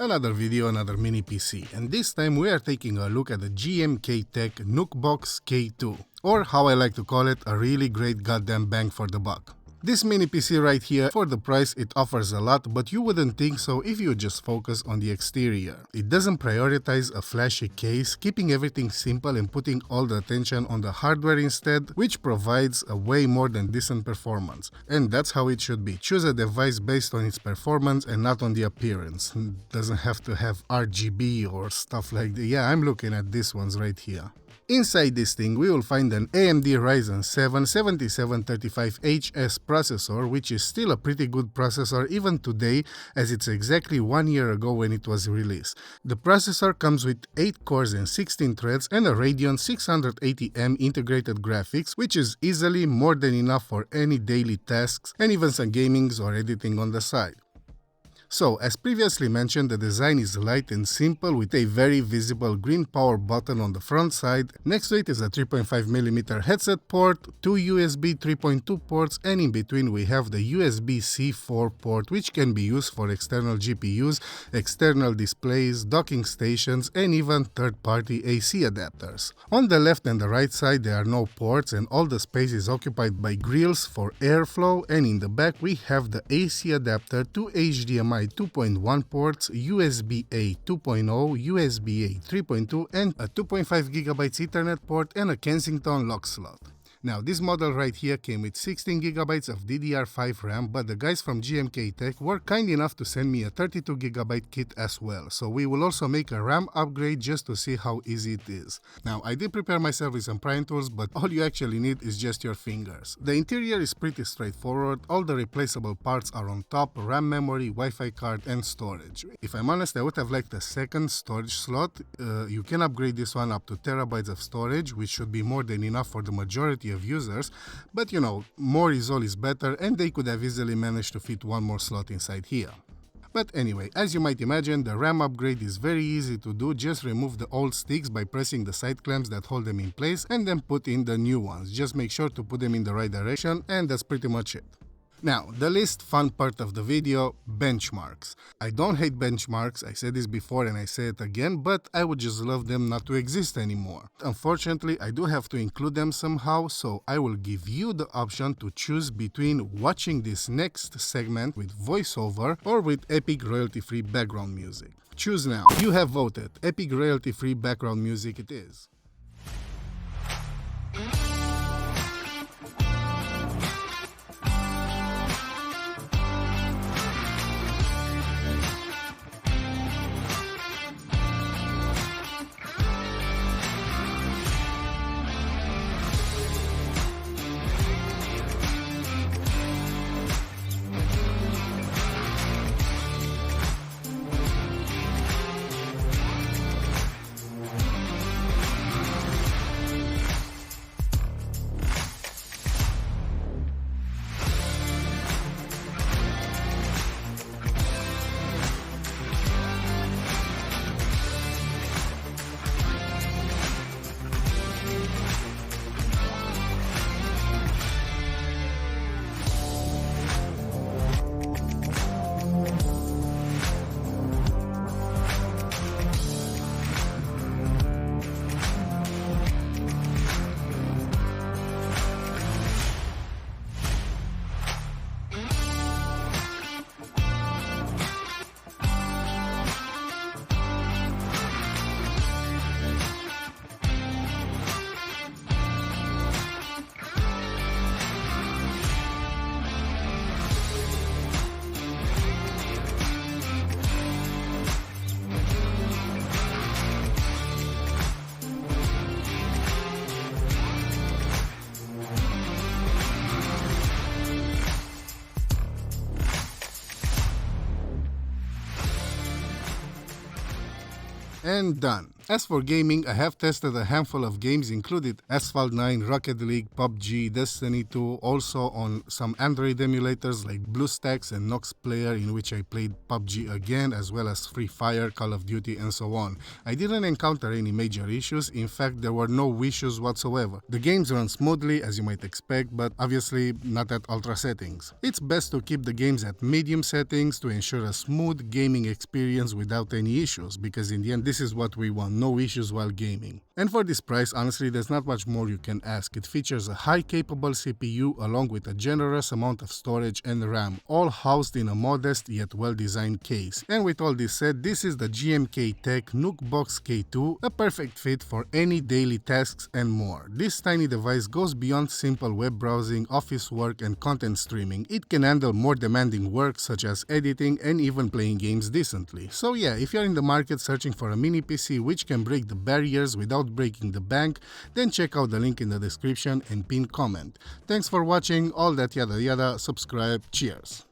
Another video, another mini PC, and this time we are taking a look at the GMKtec NucBox K2, or how I like to call it, a really great goddamn bang for the buck. This mini PC right here, for the price it offers a lot, but you wouldn't think so if you just focus on the exterior. It doesn't prioritize a flashy case, keeping everything simple and putting all the attention on the hardware instead, which provides a way more than decent performance. And that's how it should be. Choose a device based on its performance and not on the appearance. It doesn't have to have RGB or stuff like that. Yeah, I'm looking at these ones right here. Inside this thing we will find an AMD Ryzen 7 7735HS processor, which is still a pretty good processor even today, as it's exactly 1 year ago when it was released. The processor comes with 8 cores and 16 threads and a Radeon 680M integrated graphics, which is easily more than enough for any daily tasks and even some gamings or editing on the side. So, as previously mentioned, the design is light and simple with a very visible green power button on the front side. Next to it is a 3.5mm headset port, 2 USB 3.2 ports, and in between we have the USB-C 4 port, which can be used for external GPUs, external displays, docking stations, and even third-party AC adapters. On the left and the right side there are no ports and all the space is occupied by grills for airflow, and in the back we have the AC adapter, 2 HDMI 2.1 ports, USB-A 2.0, USB-A 3.2, and a 2.5GB Ethernet port and a Kensington lock slot. Now, this model right here came with 16GB of DDR5 RAM, but the guys from GMKtec were kind enough to send me a 32GB kit as well, so we will also make a RAM upgrade just to see how easy it is. Now, I did prepare myself with some prying tools, but all you actually need is just your fingers. The interior is pretty straightforward, all the replaceable parts are on top, RAM memory, Wi-Fi card, and storage. If I'm honest, I would have liked a second storage slot. You can upgrade this one up to terabytes of storage, which should be more than enough for the majority of users, but you know, more is always better, and they could have easily managed to fit one more slot inside here. But anyway, as you might imagine, the RAM upgrade is very easy to do. Just remove the old sticks by pressing the side clamps that hold them in place and then put in the new ones. Just make sure to put them in the right direction, and that's pretty much it. Now, the least fun part of the video, benchmarks. I don't hate benchmarks, I said this before and I say it again, but I would just love them not to exist anymore. Unfortunately, I do have to include them somehow, so I will give you the option to choose between watching this next segment with voiceover or with epic royalty-free background music. Choose now. You have voted. Epic royalty-free background music it is. And done. As for gaming, I have tested a handful of games included Asphalt 9, Rocket League, PUBG, Destiny 2, also on some Android emulators like BlueStacks and Nox Player, in which I played PUBG again, as well as Free Fire, Call of Duty, and so on. I didn't encounter any major issues. In fact, there were no issues whatsoever. The games run smoothly, as you might expect, but obviously not at ultra settings. It's best to keep the games at medium settings to ensure a smooth gaming experience without any issues, because in the end this is what we want, no issues while gaming. And for this price, honestly, there's not much more you can ask. It features a high capable CPU along with a generous amount of storage and RAM, all housed in a modest yet well designed case. And with all this said, this is the GMKtec NucBox K2, a perfect fit for any daily tasks and more. This tiny device goes beyond simple web browsing, office work, and content streaming. It can handle more demanding work such as editing and even playing games decently. So yeah, if you're in the market searching for a mini PC which can break the barriers without breaking the bank, then check out the link in the description and pinned comment. Thanks for watching, all that yada yada, subscribe, cheers.